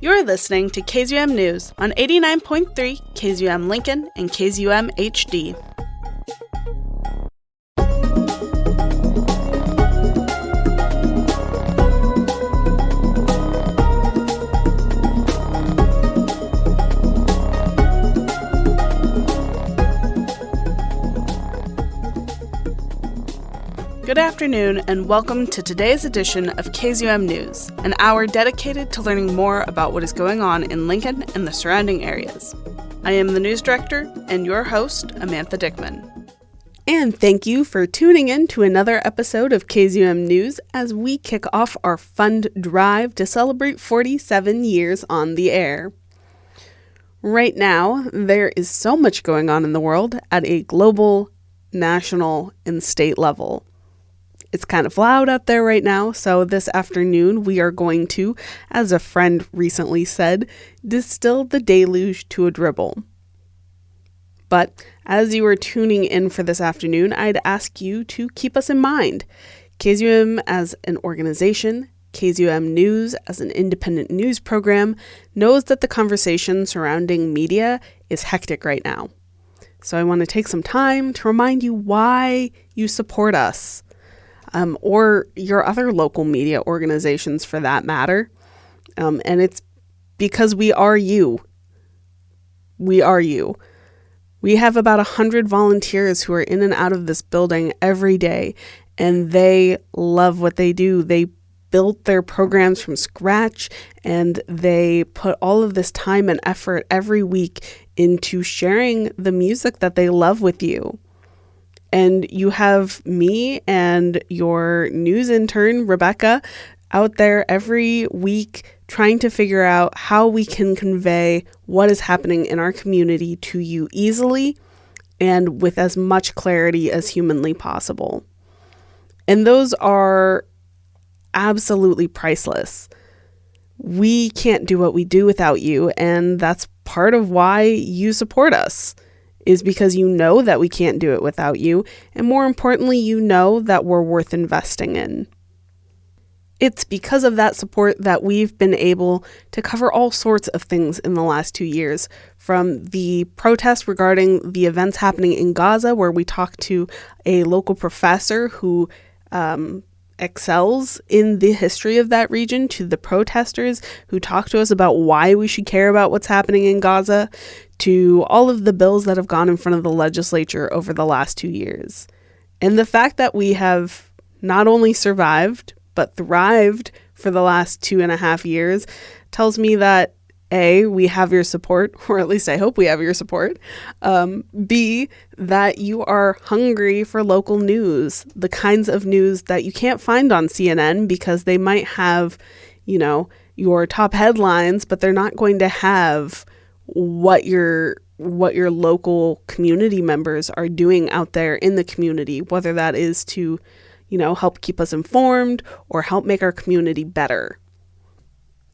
You're listening to KZUM News on 89.3 KZUM Lincoln and KZUM HD. Good afternoon and welcome to today's edition of KZUM News, an hour dedicated to learning more about what is going on in Lincoln and the surrounding areas. I am the news director and your host, Amantha Dickman. And thank you for tuning in to another episode of KZUM News as we kick off our fund drive to celebrate 47 years on the air. Right now, there is so much going on in the world at a global, national, and state level. It's kind of loud out there right now, so this afternoon we are going to, as a friend recently said, distill the deluge to a dribble. But as you are tuning in for this afternoon, I'd ask you to keep us in mind. KZUM as an organization, KZUM News as an independent news program, knows that the conversation surrounding media is hectic right now. So I want to take some time to remind you why you support us. Or your other local media organizations for that matter. And it's because we are you. We are you. We have about 100 volunteers who are in and out of this building every day, and they love what they do. They built their programs from scratch, and they put all of this time and effort every week into sharing the music that they love with you. And you have me and your news intern, Rebecca, out there every week trying to figure out how we can convey what is happening in our community to you easily and with as much clarity as humanly possible. And those are absolutely priceless. We can't do what we do without you, and that's part of why you support us. Is because you know that we can't do it without you, and more importantly, you know that we're worth investing in. It's because of that support that we've been able to cover all sorts of things in the last 2 years, from the protests regarding the events happening in Gaza, where we talked to a local professor who excels in the history of that region, to the protesters who talk to us about why we should care about what's happening in Gaza, to all of the bills that have gone in front of the legislature over the last 2 years. And the fact that we have not only survived, but thrived for the last 2.5 years tells me that A, we have your support, or at least I hope we have your support. B, that you are hungry for local news, the kinds of news that you can't find on CNN because they might have, your top headlines, but they're not going to have what your local community members are doing out there in the community, whether that is to, help keep us informed or help make our community better.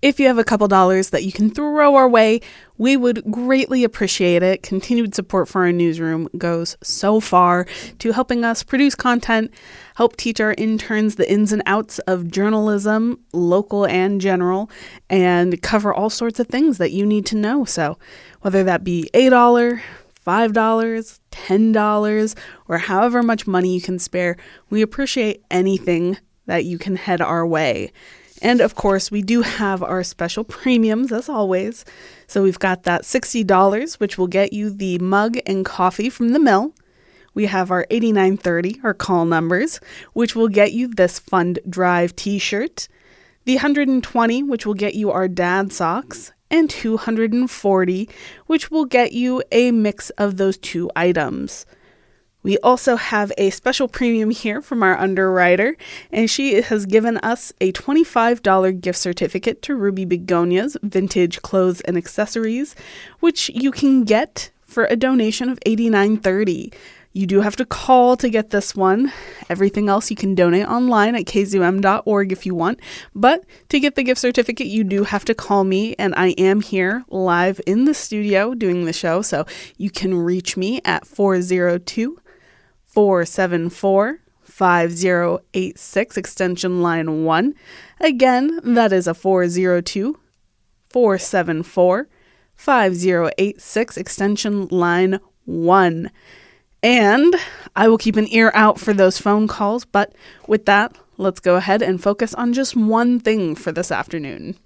If you have a couple dollars that you can throw our way, we would greatly appreciate it. Continued support for our newsroom goes so far to helping us produce content, help teach our interns the ins and outs of journalism, local and general, and cover all sorts of things that you need to know. So whether that be $8, $5, $10, or however much money you can spare, we appreciate anything that you can head our way. And of course, we do have our special premiums as always. So we've got that $60, which will get you the mug and coffee from the mill. We have our $89.30, our call numbers, which will get you this Fund Drive t-shirt. The $120, which will get you our dad socks. And $240, which will get you a mix of those two items. We also have a special premium here from our underwriter, and she has given us a $25 gift certificate to Ruby Begonia's Vintage Clothes and Accessories, which you can get for a donation of $89.30. You do have to call to get this one. Everything else you can donate online at kzum.org if you want. But to get the gift certificate, you do have to call me, and I am here live in the studio doing the show, so you can reach me at 402-474-5086, extension line 1. Again, that is a 402 474-5086, extension line 1. And I will keep an ear out for those phone calls, but with that, let's go ahead and focus on just one thing for this afternoon.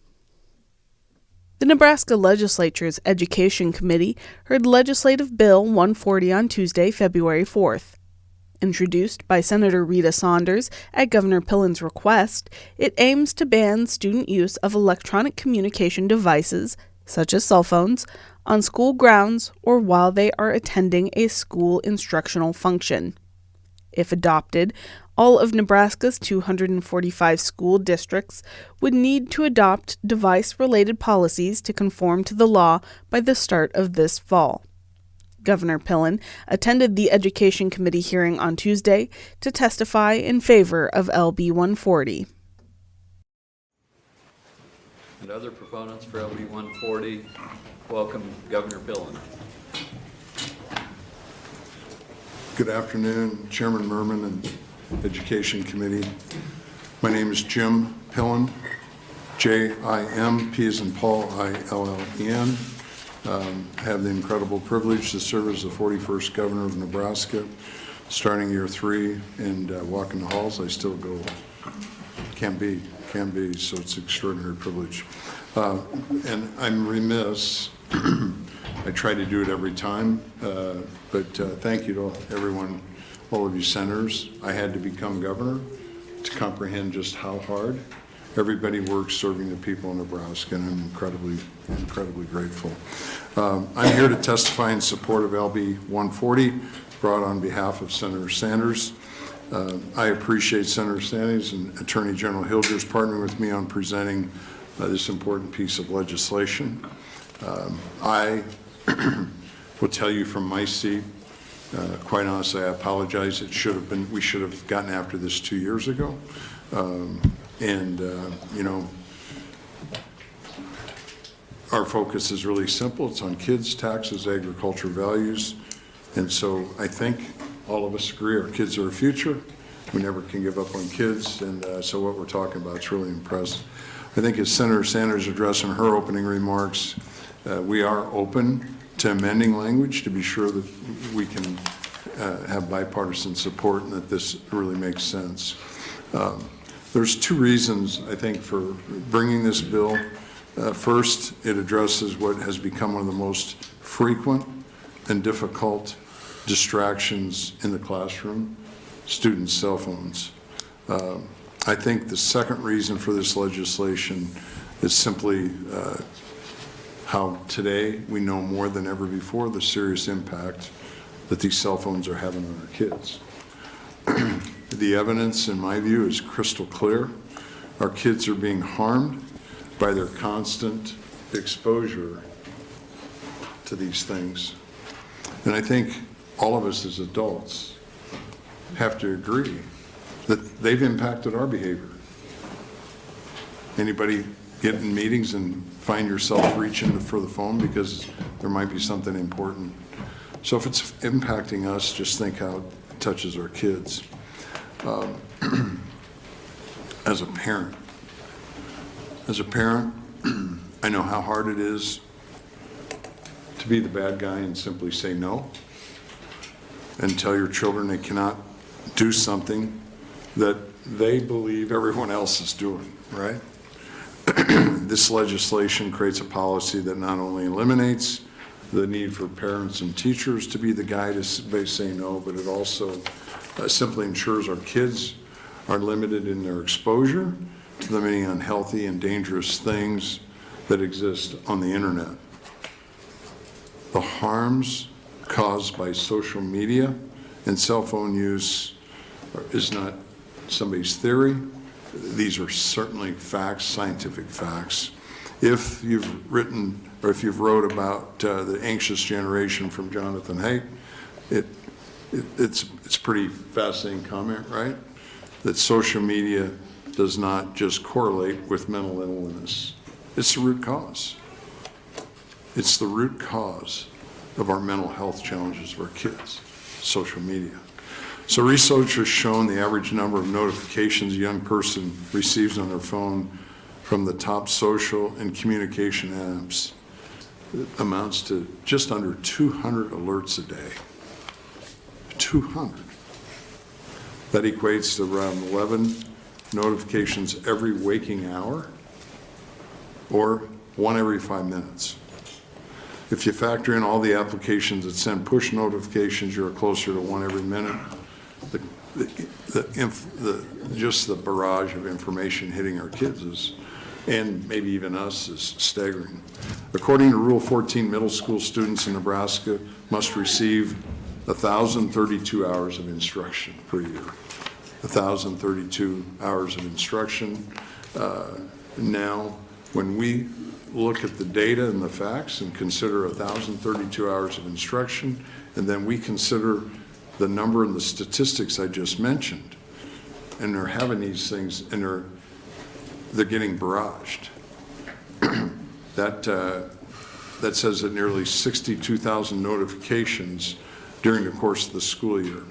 The Nebraska Legislature's Education Committee heard Legislative Bill 140 on Tuesday, February 4th. Introduced by Senator Rita Saunders at Governor Pillen's request, it aims to ban student use of electronic communication devices, such as cell phones, on school grounds or while they are attending a school instructional function. If adopted, all of Nebraska's 245 school districts would need to adopt device-related policies to conform to the law by the start of this fall. Governor Pillen attended the Education Committee hearing on Tuesday to testify in favor of LB 140. And other proponents for LB 140, welcome Governor Pillen. Good afternoon, Chairman Merman and Education Committee. My name is Jim Pillen, J-I-M, P as in Paul, I-L-L-E-N. I have the incredible privilege to serve as the 41st Governor of Nebraska, starting year 3 and walking the halls. I still go, can be, so it's an extraordinary privilege. And I'm remiss, I try to do it every time, but thank you to everyone, all of you senators. I had to become governor to comprehend just how hard everybody works serving the people in Nebraska, and I'm incredibly grateful. I'm here to testify in support of LB 140, brought on behalf of Senator Sanders. I appreciate Senator Sanders and Attorney General Hilgers partnering with me on presenting this important piece of legislation. I will tell you from my seat, quite honestly, I apologize. We should have gotten after this 2 years ago. You know, our focus is really simple. It's on kids, taxes, agriculture, values. And so I think all of us agree our kids are our future. We never can give up on kids. And so what we're talking about is really impressive. I think as Senator Sanders addressed in her opening remarks, we are open to amending language to be sure that we can have bipartisan support and that this really makes sense. There's 2 reasons, I think, for bringing this bill. First, it addresses what has become one of the most frequent and difficult distractions in the classroom, students' cell phones. I think the second reason for this legislation is simply how today we know more than ever before the serious impact that these cell phones are having on our kids. The evidence, in my view, is crystal clear. Our kids are being harmed by their constant exposure to these things. And I think all of us as adults have to agree that they've impacted our behavior. Anybody get in meetings and find yourself reaching for the phone because there might be something important? So if it's impacting us, just think how it touches our kids. As a parent, I know how hard it is to be the bad guy and simply say no and tell your children they cannot do something that they believe everyone else is doing, right? This legislation creates a policy that not only eliminates the need for parents and teachers to be the guy to say no, but it also simply ensures our kids are limited in their exposure to the many unhealthy and dangerous things that exist on the internet. The harms caused by social media and cell phone use is not somebody's theory. These are certainly facts, scientific facts. If you've written or if you've wrote about the anxious generation from Jonathan Haidt, it's pretty fascinating comment, right? That social media does not just correlate with mental illness. It's the root cause. It's the root cause of our mental health challenges of our kids, social media. So research has shown the average number of notifications a young person receives on their phone from the top social and communication apps amounts to just under 200 alerts a day. 200. That equates to around 11 notifications every waking hour, or one every 5 minutes. If you factor in all the applications that send push notifications, you're closer to one every minute. Just the barrage of information hitting our kids is, and maybe even us, is staggering. According to Rule 14, middle school students in Nebraska must receive 1,032 hours of instruction per year. 1,032 hours of instruction. Now, when we look at the data and the facts and consider 1,032 hours of instruction, and then we consider the number and the statistics I just mentioned, and they're having these things, and they're getting barraged. That says that nearly 62,000 notifications during the course of the school year.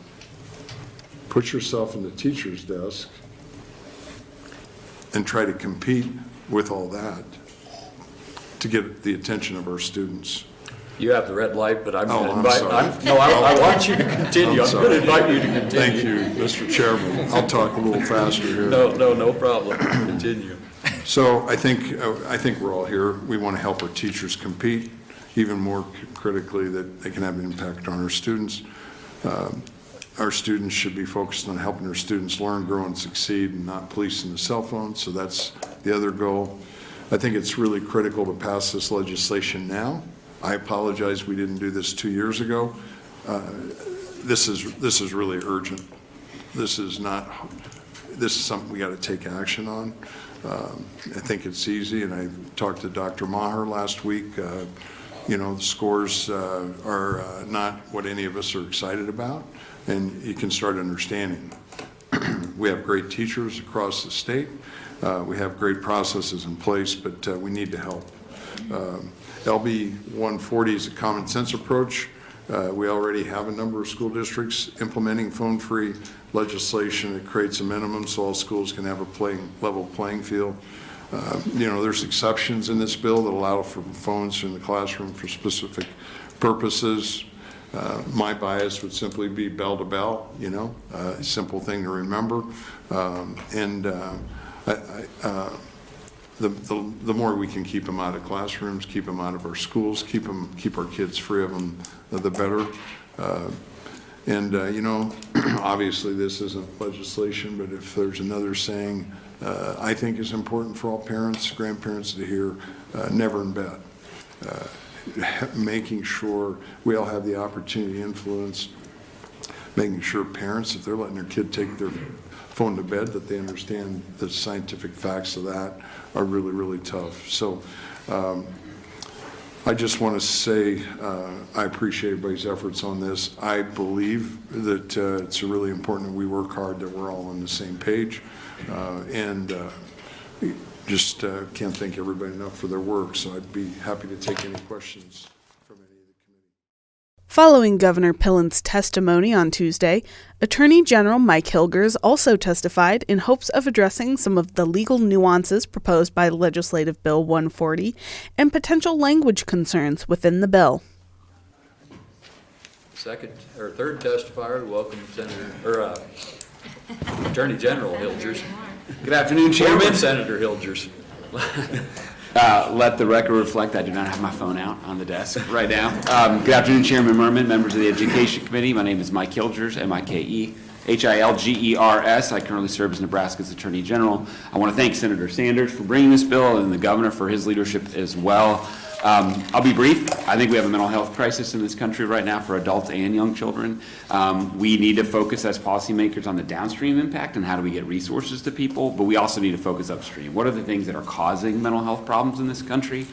Put yourself in the teacher's desk and try to compete with all that to get the attention of our students. You have the red light, but I'm going to I'm invite, sorry. I want you to continue. I'm going to invite you to continue. Thank you, Mr. Chairman. I'll talk a little faster here. No problem. Continue. So I think we're all here. We want to help our teachers compete, even more critically that they can have an impact on our students. Our students should be focused on helping their students learn, grow, and succeed, and not policing the cell phone. So that's the other goal. I think it's really critical to pass this legislation now. I apologize we didn't do this 2 years ago. This is really urgent. This is something we got to take action on. I think it's easy, and I talked to Dr. Maher last week. The scores are not what any of us are excited about, and you can start understanding. We have great teachers across the state. We have great processes in place, but we need to help. LB 140 is a common sense approach. We already have a number of school districts implementing phone-free legislation that creates a minimum so all schools can have a level playing field. There's exceptions in this bill that allow for phones in the classroom for specific purposes. My bias would simply be bell to bell, a simple thing to remember. The more we can keep them out of classrooms, keep them out of our schools, keep our kids free of them, the better. Obviously this isn't legislation, but if there's another saying I think is important for all parents, grandparents to hear, never in bed. Making sure we all have the opportunity to influence, making sure parents, if they're letting their kid take their phone to bed, that they understand the scientific facts of that are really, really tough. So I just want to say I appreciate everybody's efforts on this. I believe that it's really important that we work hard, that we're all on the same page, just can't thank everybody enough for their work, so I'd be happy to take any questions from any of the committee. Following Governor Pillen's testimony on Tuesday, Attorney General Mike Hilgers also testified in hopes of addressing some of the legal nuances proposed by Legislative Bill 140 and potential language concerns within the bill. Third testifier, welcome Attorney General Hilgers. Good afternoon, Chairman. Former Senator Hilgers. Let the record reflect I do not have my phone out on the desk right now. Good afternoon, Chairman Merman, members of the Education Committee. My name is Mike Hilgers, M-I-K-E-H-I-L-G-E-R-S. I currently serve as Nebraska's Attorney General. I want to thank Senator Sanders for bringing this bill and the Governor for his leadership as well. I'll be brief. I think we have a mental health crisis in this country right now for adults and young children. We need to focus as policymakers on the downstream impact and how do we get resources to people, but we also need to focus upstream. What are the things that are causing mental health problems in this country?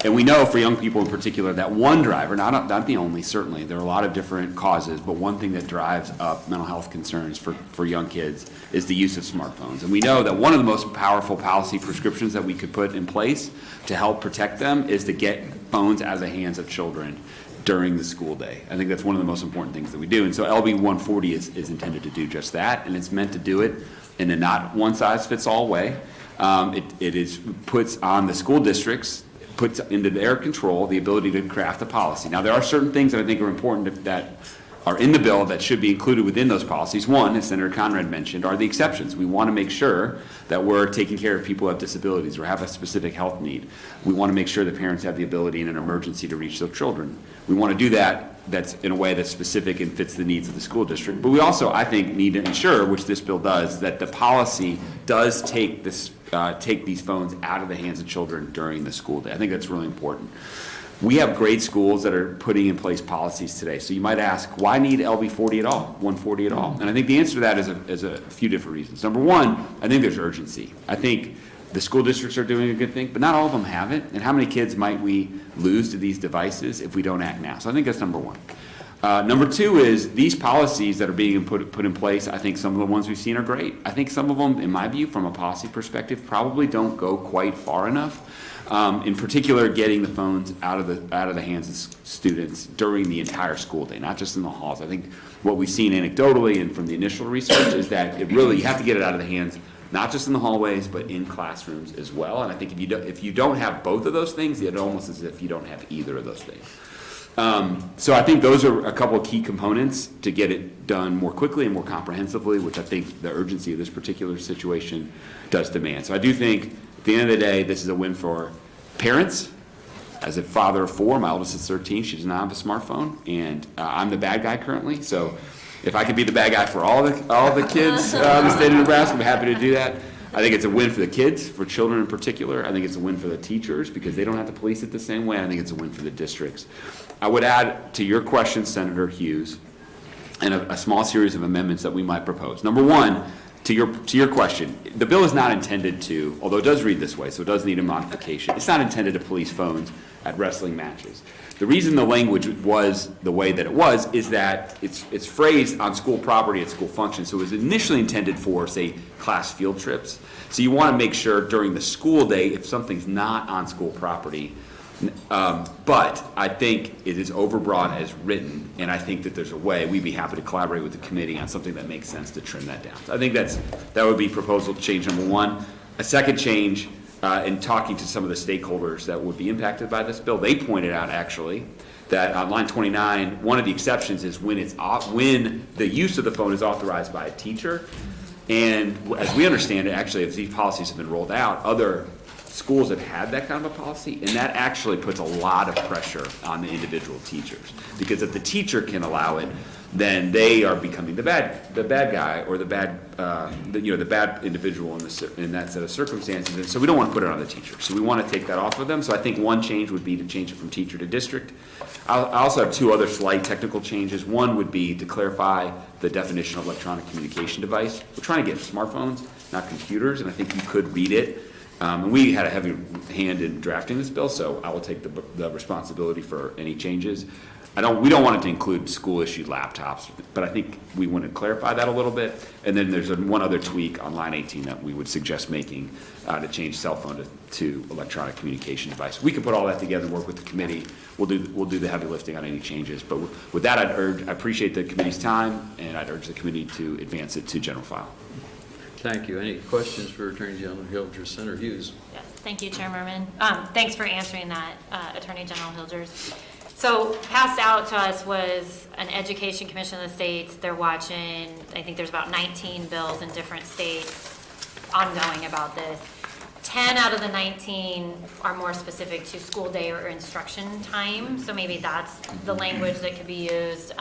And we know for young people in particular that one driver, not the only, certainly, there are a lot of different causes, but one thing that drives up mental health concerns for young kids is the use of smartphones. And we know that one of the most powerful policy prescriptions that we could put in place to help protect them is to get phones out of the hands of children during the school day. I think that's one of the most important things that we do. And so LB 140 is intended to do just that, and it's meant to do it in a not one-size-fits-all way. puts on the school districts, puts into their control the ability to craft a policy. Now, there are certain things that I think are important that are in the bill that should be included within those policies. One, as Senator Conrad mentioned, are the exceptions. We want to make sure that we're taking care of people who have disabilities or have a specific health need. We want to make sure that parents have the ability in an emergency to reach their children. We want to do that's in a way that's specific and fits the needs of the school district. But we also, I think, need to ensure, which this bill does, that the policy does take these phones out of the hands of children during the school day. I think that's really important. We have great schools that are putting in place policies today. So you might ask, why need LB 40 at all, 140 at all? And I think the answer to that is a few different reasons. Number one, I think there's urgency. I think the school districts are doing a good thing, but not all of them have it. And how many kids might we lose to these devices if we don't act now? So I think that's number one. Number two is these policies that are being put in place, I think some of the ones we've seen are great. I think some of them, in my view, from a policy perspective, probably don't go quite far enough. In particular, getting the phones out of the hands of students during the entire school day, not just in the halls. I think what we've seen anecdotally and from the initial research is that you have to get it out of the hands, not just in the hallways, but in classrooms as well. And I think if you don't have both of those things, it's almost as if you don't have either of those things. So I think those are a couple of key components to get it done more quickly and more comprehensively, which I think the urgency of this particular situation does demand. So I do think at the end of the day, this is a win for parents. As a father of four, my oldest is 13, she does not have a smartphone, and I'm the bad guy currently. So if I could be the bad guy for all the kids in the state of Nebraska, I'm happy to do that. I think it's a win for the kids, for children in particular. I think it's a win for the teachers because they don't have to police it the same way. I think it's a win for the districts. I would add to your question, Senator Hughes, and a small series of amendments that we might propose. Number one, to your question, the bill is not intended to, although it does read this way, so it does need a modification, it's not intended to police phones at wrestling matches. The reason the language was the way that it was is that it's phrased on school property at school functions, so it was initially intended for, say, class field trips. So you want to make sure during the school day, if something's not on school property, but I think it is overbroad as written, and I think that there's a way, we'd be happy to collaborate with the committee on something that makes sense to trim that down. So I think that would be proposal change number one. A second change, in talking to some of the stakeholders that would be impacted by this bill, they pointed out actually that on line 29, one of the exceptions is when the use of the phone is authorized by a teacher. And as we understand it, actually, as these policies have been rolled out, other schools have had that kind of a policy, and that actually puts a lot of pressure on the individual teachers. Because if the teacher can allow it, then they are becoming the bad guy or the bad individual in that set of circumstances. And so we don't want to put it on the teacher. So we want to take that off of them. So I think one change would be to change it from teacher to district. I also have two other slight technical changes. One would be to clarify the definition of electronic communication device. We're trying to get smartphones, not computers, and I think you could read it. And we had a heavy hand in drafting this bill, so I will take the responsibility for any changes. We don't want it to include school-issued laptops, but I think we want to clarify that a little bit. And then there's one other tweak on line 18 that we would suggest making to change cell phone to electronic communication device. We can put all that together and work with the committee. We'll do the heavy lifting on any changes. But with that, I appreciate the committee's time, and I'd urge the committee to advance it to general file. Thank you. Any questions for Attorney General Hilgers? Senator Hughes. Yes, thank you, Chair Merman. Thanks for answering that, Attorney General Hilgers. So passed out to us was an Education Commission of the States. They're watching, I think there's about 19 bills in different states ongoing about this. 10 out of the 19 are more specific to school day or instruction time. So maybe that's the language that could be used.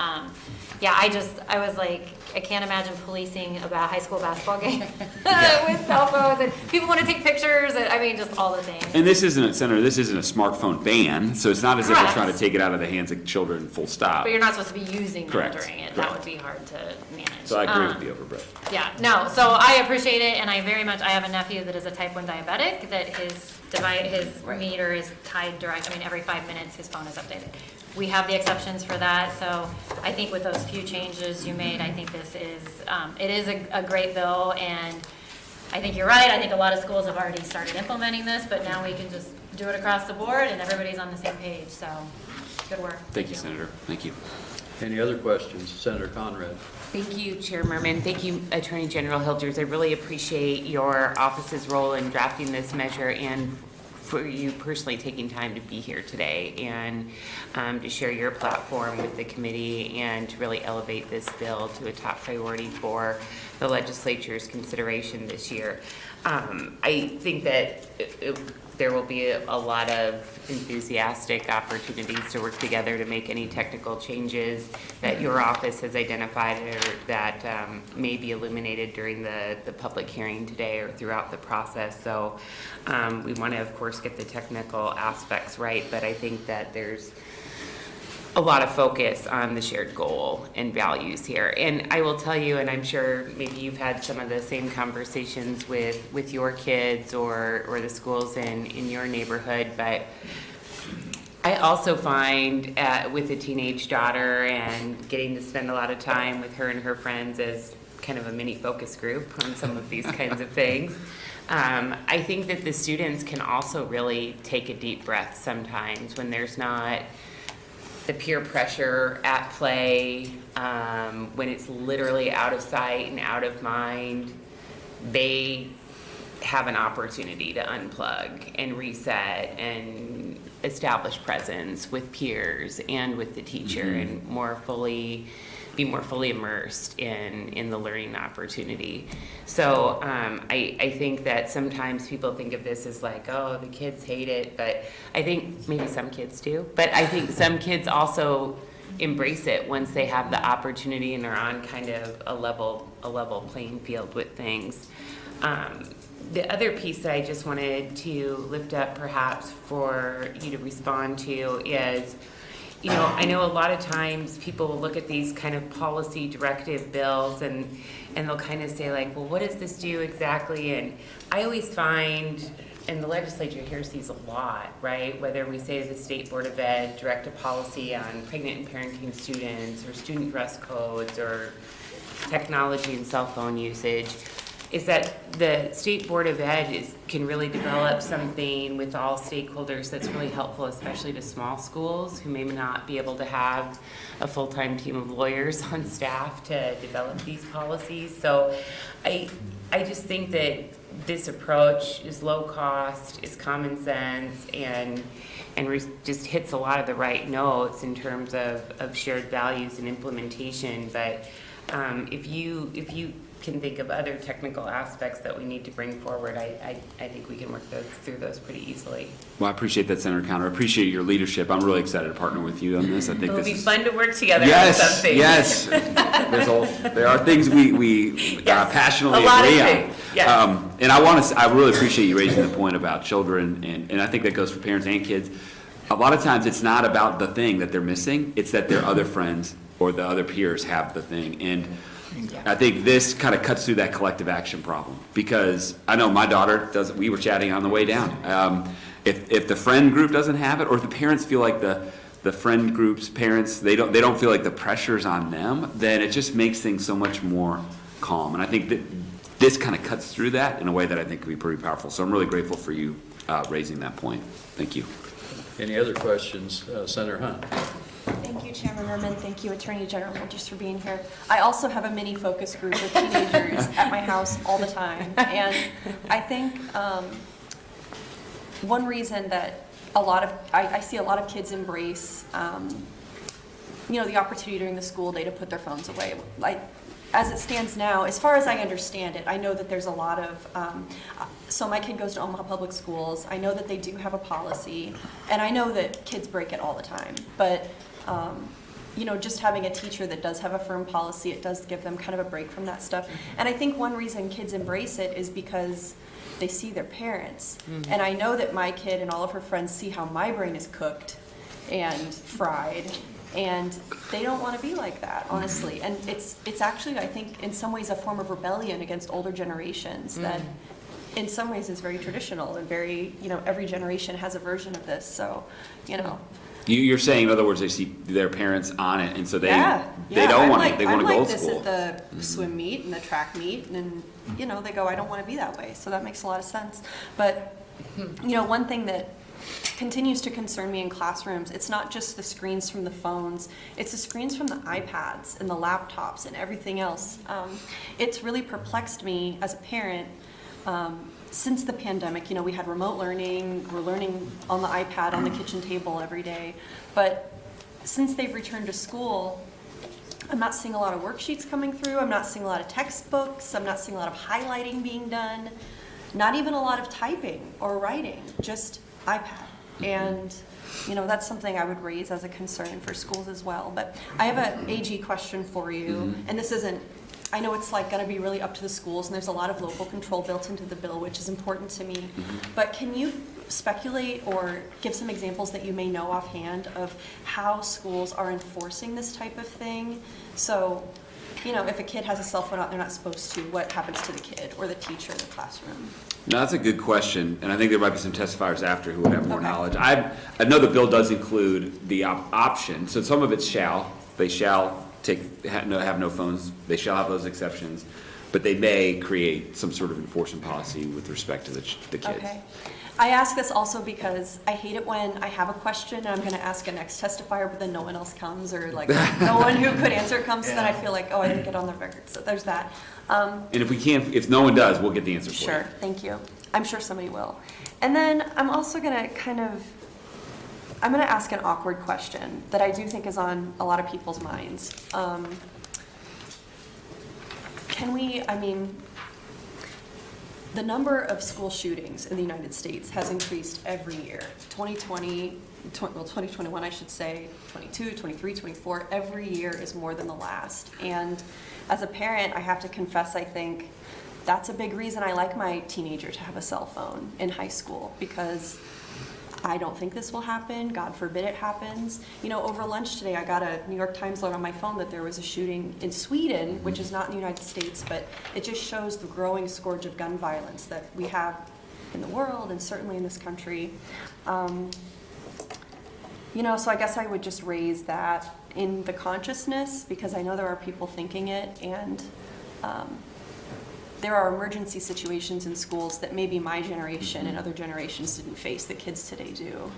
Yeah, I was like, I can't imagine policing a high school basketball game with cell phones and people want to take pictures and I mean, just all the things. And this isn't a smartphone ban, so it's not as if we're trying to take it out of the hands of children full stop. But you're not supposed to be using them Correct. during it. Correct. That would be hard to manage. So I agree with the overbreadth. Yeah, no, so I appreciate it and I have a nephew that is a type 1 diabetic that his meter is tied direct, every 5 minutes his phone is updated. We have the exceptions for that, so I think with those few changes you made, I think this is, it is a great bill, and I think you're right. I think a lot of schools have already started implementing this, but now we can just do it across the board and everybody's on the same page, so Good work. Thank you, Senator. Thank you. Any other questions? Senator Conrad. Thank you, Chair Merman. Thank you, Attorney General Hilgers. I really appreciate your office's role in drafting this measure and for you personally taking time to be here today and to share your platform with the committee and to really elevate this bill to a top priority for the legislature's consideration this year. I think that there will be a lot of enthusiastic opportunities to work together to make any technical changes that your office has identified or that may be illuminated during the public hearing today or throughout the process. So we want to, of course, get the technical aspects right, but I think that there's a lot of focus on the shared goal and values here. And I will tell you, and I'm sure maybe you've had some of the same conversations with your kids or the schools in your neighborhood, but I also find with a teenage daughter and getting to spend a lot of time with her and her friends as kind of a mini focus group on some of these kinds of things, I think that the students can also really take a deep breath sometimes when there's not the peer pressure at play, when it's literally out of sight and out of mind. They have an opportunity to unplug and reset and establish presence with peers and with the teacher and be more fully immersed in the learning opportunity. So I think that sometimes people think of this as like, oh, the kids hate it, but I think maybe some kids do, but I think some kids also embrace it once they have the opportunity and are on kind of a level playing field with things. The other piece that I just wanted to lift up perhaps for you to respond to is, you know, I know a lot of times people will look at these kind of policy directive bills and they'll kind of say like, well, what does this do exactly? And I always find, and the legislature hears these a lot, right? Whether we say the State Board of Ed direct a policy on pregnant and parenting students or student dress codes or technology and cell phone usage, is that the State Board of Ed can really develop something with all stakeholders that's really helpful, especially to small schools who may not be able to have a full-time team of lawyers on staff to develop these policies. So I just think that this approach is low cost, is common sense, and just hits a lot of the right notes in terms of shared values and implementation. But if you can think of other technical aspects that we need to bring forward, I think we can work through those pretty easily. Well, I appreciate that, Senator Counter. I appreciate your leadership. I'm really excited to partner with you on this. I think It'll this be is fun to work together on something. Yes, there are things we Yes, passionately a lot agree of on. things, yes. And I really appreciate you raising the point about children, and I think that goes for parents and kids. A lot of times it's not about the thing that they're missing, it's that their other friends or the other peers have the thing. And I think this kind of cuts through that collective action problem, because I know my daughter doesn't. We were chatting on the way down. If the friend group doesn't have it, or if the parents feel like the friend group's parents, they don't feel like the pressure's on them, then it just makes things so much more calm. And I think that this kind of cuts through that in a way that I think could be pretty powerful. So I'm really grateful for you raising that point. Thank you. Any other questions? Senator Hunt. Thank you, Chairman Merman. Thank you, Attorney General Hilgers, for being here. I also have a mini focus group of teenagers at my house all the time. And I think one reason that I see a lot of kids embrace, the opportunity during the school day to put their phones away. As it stands now, as far as I understand it, I know that there's a lot of, so my kid goes to Omaha Public Schools. I know that they do have a policy, and I know that kids break it all the time. But, just having a teacher that does have a firm policy, it does give them kind of a break from that stuff. And I think one reason kids embrace it is because they see their parents. Mm-hmm. And I know that my kid and all of her friends see how my brain is cooked and fried. And they don't want to be like that, honestly. And it's actually, I think, in some ways a form of rebellion against older generations that in some ways is very traditional and very, every generation has a version of this. So, You're saying, in other words, they see their parents on it, and so they they don't want it. They want to go old this school. at the swim meet and the track meet, and they go, I don't want to be that way. So that makes a lot of sense. But, one thing that continues to concern me in classrooms, it's not just the screens from the phones, it's the screens from the iPads and the laptops and everything else. It's really perplexed me as a parent. Since the pandemic, we had remote learning, we're learning on the iPad on the kitchen table every day, but since they've returned to school, I'm not seeing a lot of worksheets coming through, I'm not seeing a lot of textbooks, I'm not seeing a lot of highlighting being done, not even a lot of typing or writing, just iPad. And, that's something I would raise as a concern for schools as well. But I have an AG question for you, and this isn't, I know it's gonna be really up to the schools, and there's a lot of local control built into the bill, which is important to me. But can you speculate or give some examples that you may know offhand of how schools are enforcing this type of thing? So, if a kid has a cell phone out, they're not supposed to, what happens to the kid or the teacher in the classroom? No, that's a good question, and I think there might be some testifiers after who would have more Okay. knowledge. I know the bill does include the option, so some of it's they shall have no phones, they shall have those exceptions, but they may create some sort of enforcement policy with respect to the kids. Okay. I ask this also because I hate it when I have a question and I'm going to ask a next testifier, but then no one else comes, or no one who could answer it comes, so then I feel like, I didn't get on the record. So there's that. And if no one does, we'll get the answer for you. Sure, thank you. I'm sure somebody will. And then I'm also going to I'm going to ask an awkward question that I do think is on a lot of people's minds. The number of school shootings in the United States has increased every year. 2021, I should say, 22, 23, 24, every year is more than the last. And as a parent, I have to confess, I think that's a big reason I like my teenager to have a cell phone in high school, because I don't think this will happen. God forbid it happens. Over lunch today, I got a New York Times alert on my phone that there was a shooting in Sweden, which is not in the United States, but it just shows the growing scourge of gun violence that we have in the world and certainly in this country. So I guess I would just raise that in the consciousness, because I know there are people thinking it, and there are emergency situations in schools that maybe my generation and other generations didn't face that kids today do.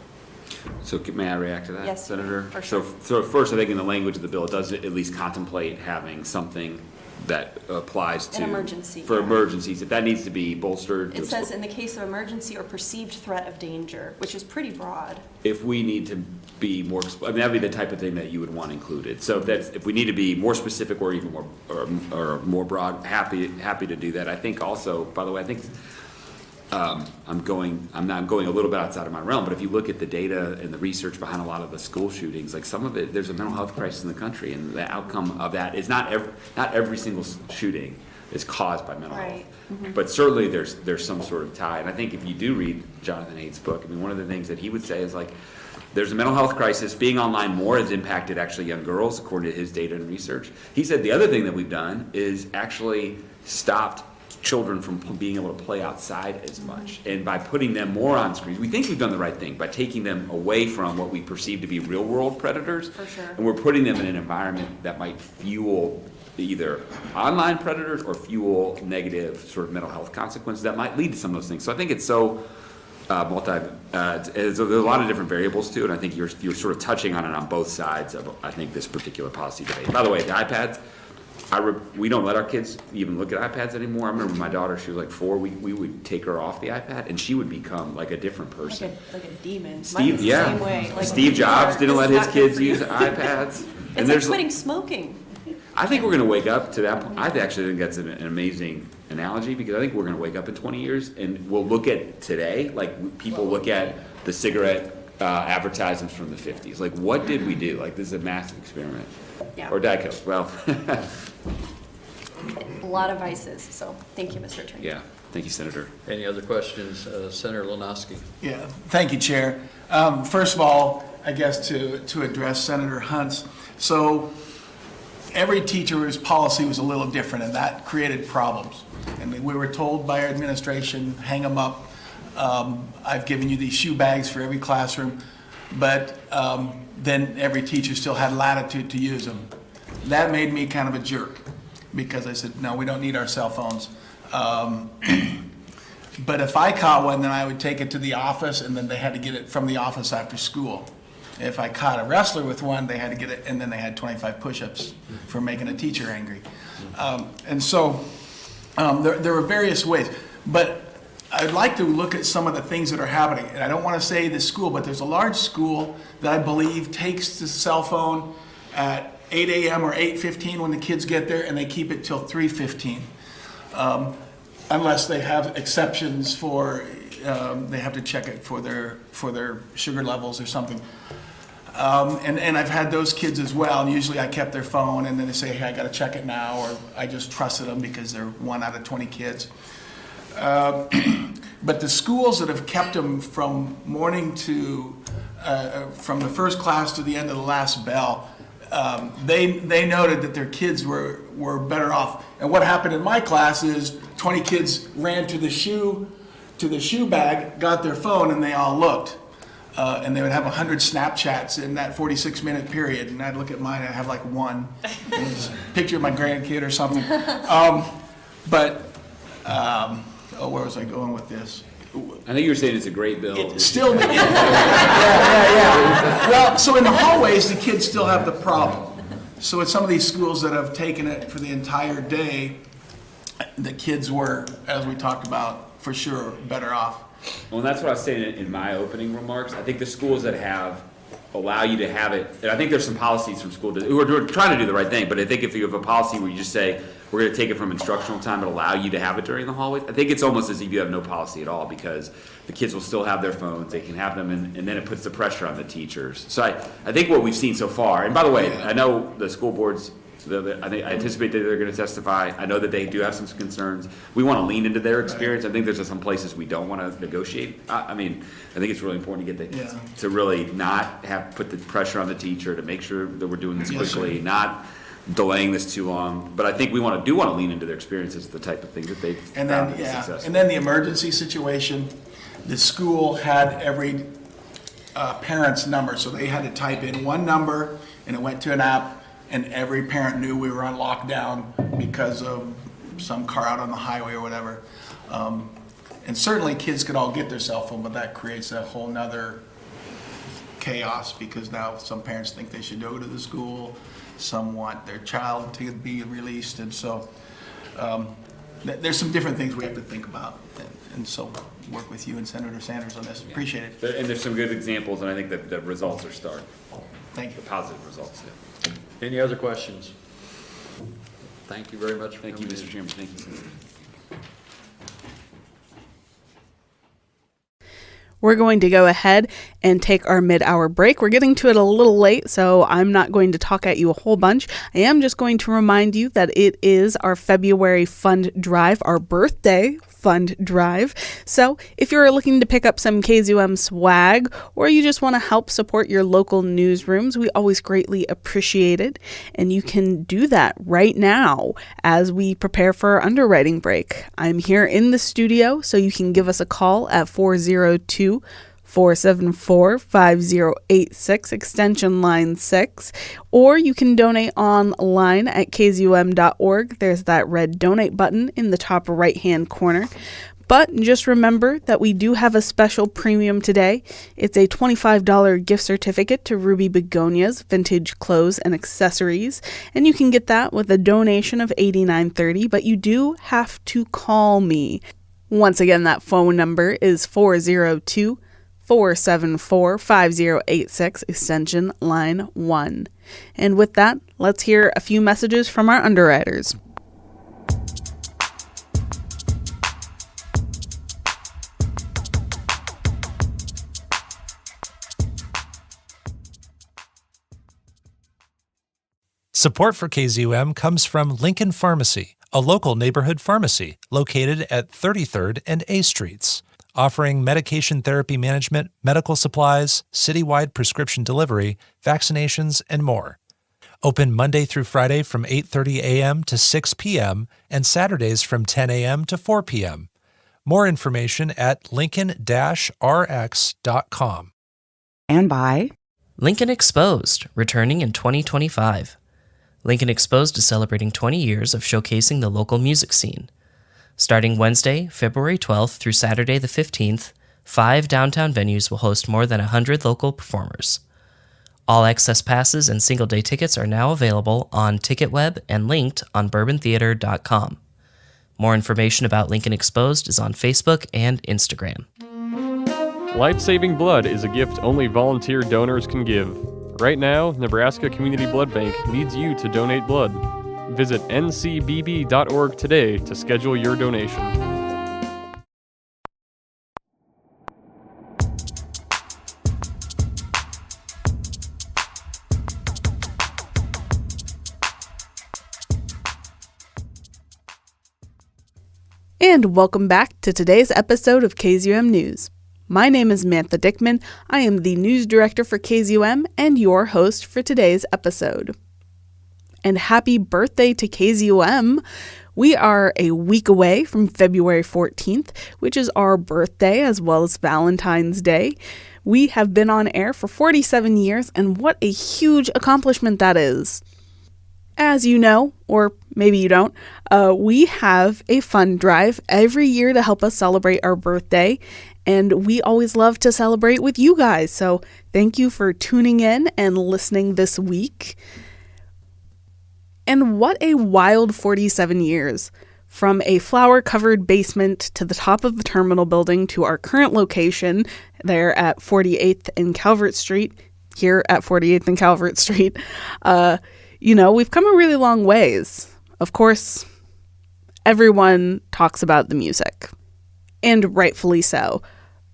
So may I react to that, Yes, Senator? for sure. So first, I think in the language of the bill, it does at least contemplate having something that applies to. An emergency, For yeah. emergencies, if that needs to be bolstered. It says in the case of emergency or perceived threat of danger, which is pretty broad. If we need to be more, that'd be the type of thing that you would want included. So if we need to be more specific or even more, or more broad, happy to do that. I think also, by the way, I'm going a little bit outside of my realm, but if you look at the data and the research behind a lot of the school shootings, some of it, there's a mental health crisis in the country, and the outcome of that is not every single shooting is caused by mental health. Mm-hmm. But certainly there's some sort of tie. And I think if you do read Jonathan Haidt's book, one of the things that he would say is there's a mental health crisis. Being online more has impacted actually young girls, according to his data and research. He said the other thing that we've done is actually stopped children from being able to play outside as much. And by putting them more on screens, we think we've done the right thing by taking them away from what we perceive to be real world predators. For sure. And we're putting them in an environment that might fuel either online predators or fuel negative sort of mental health consequences that might lead to some of those things. So I think it's so there's a lot of different variables to it. I think you're sort of touching on it on both sides of, I think, this particular policy debate. By the way, the iPads, we don't let our kids even look at iPads anymore. I remember my daughter, she was 4, we would take her off the iPad and she would become a different person. Like a demon. Steve, Mine's the yeah. same way. Steve Jobs didn't let his kids use It's iPads. like quitting smoking. I think we're going to wake up to that point. I actually think that's an amazing analogy, because I think we're going to wake up in 20 years and we'll look at today, people look at the cigarette advertisements from the 50s. What did we do? This is a massive experiment. Yeah. Or Diet Coke. Well, A lot of vices. So thank you, Mr. Attorney. yeah. Thank you, Senator. Any other questions? Senator Lenoski. Yeah, thank you, Chair. First of all, I guess to address Senator Hunt's, so every teacher's policy was a little different, and that created problems. And we were told by our administration, hang them up. I've given you these shoe bags for every classroom, but then every teacher still had latitude to use them. That made me kind of a jerk, because I said, no, we don't need our cell phones. But if I caught one, then I would take it to the office, and then they had to get it from the office after school. If I caught a wrestler with one, they had to get it, and then they had 25 push-ups for making a teacher angry. And so there are various ways. But I'd like to look at some of the things that are happening. And I don't want to say the school, but there's a large school that I believe takes the cell phone at 8 a.m. or 8:15 when the kids get there, and they keep it till 3:15. Unless they have exceptions for, they have to check it for their sugar levels or something. And I've had those kids as well, and usually I kept their phone, and then they say, hey, I gotta check it now, or I just trusted them because they're 1 out of 20 kids. But the schools that have kept them from morning to, from the first class to the end of the last bell, they noted that their kids were better off. And what happened in my class is 20 kids ran to the shoe bag, got their phone, and they all looked. And they would have 100 Snapchats in that 46-minute period, and I'd look at mine, I'd have like one. It was a picture of my grandkid or something. Where was I going with this? I think you were saying it's a great bill. It's still, yeah. Well, so in the hallways, the kids still have the problem. So at some of these schools that have taken it for the entire day, the kids were, as we talked about, for sure, better off. Well, and that's what I was saying in my opening remarks. I think the schools that allow you to have it, and I think there's some policies from school who are trying to do the right thing, but I think if you have a policy where you just say, we're going to take it from instructional time and allow you to have it during the hallways, I think it's almost as if you have no policy at all, because the kids will still have their phones, they can have them, and then it puts the pressure on the teachers. So I think what we've seen so far, and by the way, I know the school boards, I anticipate that they're going to testify. I know that they do have some concerns. We want to lean into their experience. I think there's some places we don't want to negotiate. I think it's really important to get to really not put the pressure on the teacher to make sure that we're doing this quickly, not delaying this too long. But I think we want to lean into their experiences, the type of things that they've found to be successful. And then the emergency situation, the school had every parent's number, so they had to type in one number, and it went to an app. And every parent knew we were on lockdown because of some car out on the highway or whatever. And certainly kids could all get their cell phone, but that creates a whole nother chaos, because now some parents think they should go to the school, some want their child to be released, and so there's some different things we have to think about. And so work with you and Senator Sanders on this. Appreciate it. And there's some good examples, and I think that the results are stark. Thank you. The positive results, yeah. Any other questions? Thank you very much. Thank you, Mr. Chairman. Thank you. We're going to go ahead and take our mid-hour break. We're getting to it a little late, so I'm not going to talk at you a whole bunch. I am just going to remind you that it is our February fund drive, our birthday fund drive. So if you're looking to pick up some KZUM swag, or you just want to help support your local newsrooms, we always greatly appreciate it. And you can do that right now as we prepare for our underwriting break. I'm here in the studio, so you can give us a call at 402-474-5086, extension line 6, or you can donate online at kzum.org. There's that red donate button in the top right-hand corner. But just remember that we do have a special premium today. It's a $25 gift certificate to Ruby Begonia's Vintage Clothes and Accessories, and you can get that with a donation of $89.30, but you do have to call me. Once again, that phone number is 402-474-5086, extension line 1. And with that, let's hear a few messages from our underwriters. Support for KZUM comes from Lincoln Pharmacy, a local neighborhood pharmacy located at 33rd and A Streets, offering medication therapy management, medical supplies, citywide prescription delivery, vaccinations, and more. Open Monday through Friday from 8:30 a.m. to 6 p.m. and Saturdays from 10 a.m. to 4 p.m. More information at lincoln-rx.com. And by Lincoln Exposed, returning in 2025. Lincoln Exposed is celebrating 20 years of showcasing the local music scene. Starting Wednesday, February 12th through Saturday the 15th, 5 downtown venues will host more than 100 local performers. All access passes and single-day tickets are now available on TicketWeb and linked on bourbontheater.com. More information about Lincoln Exposed is on Facebook and Instagram. Life-saving blood is a gift only volunteer donors can give. Right now, Nebraska Community Blood Bank needs you to donate blood. Visit ncbb.org today to schedule your donation. And welcome back to today's episode of KZUM News. My name is Mantha Dickman. I am the news director for KZUM and your host for today's episode. And happy birthday to KZUM! We are a week away from February 14th, which is our birthday as well as Valentine's Day. We have been on air for 47 years, and what a huge accomplishment that is. As you know, or maybe you don't, we have a fund drive every year to help us celebrate our birthday, and we always love to celebrate with you guys. So thank you for tuning in and listening this week. And what a wild 47 years. From a flower-covered basement to the top of the terminal building to our current location there at 48th and Calvert Street, here at 48th and Calvert Street, we've come a really long ways. Of course, everyone talks about the music, and rightfully so.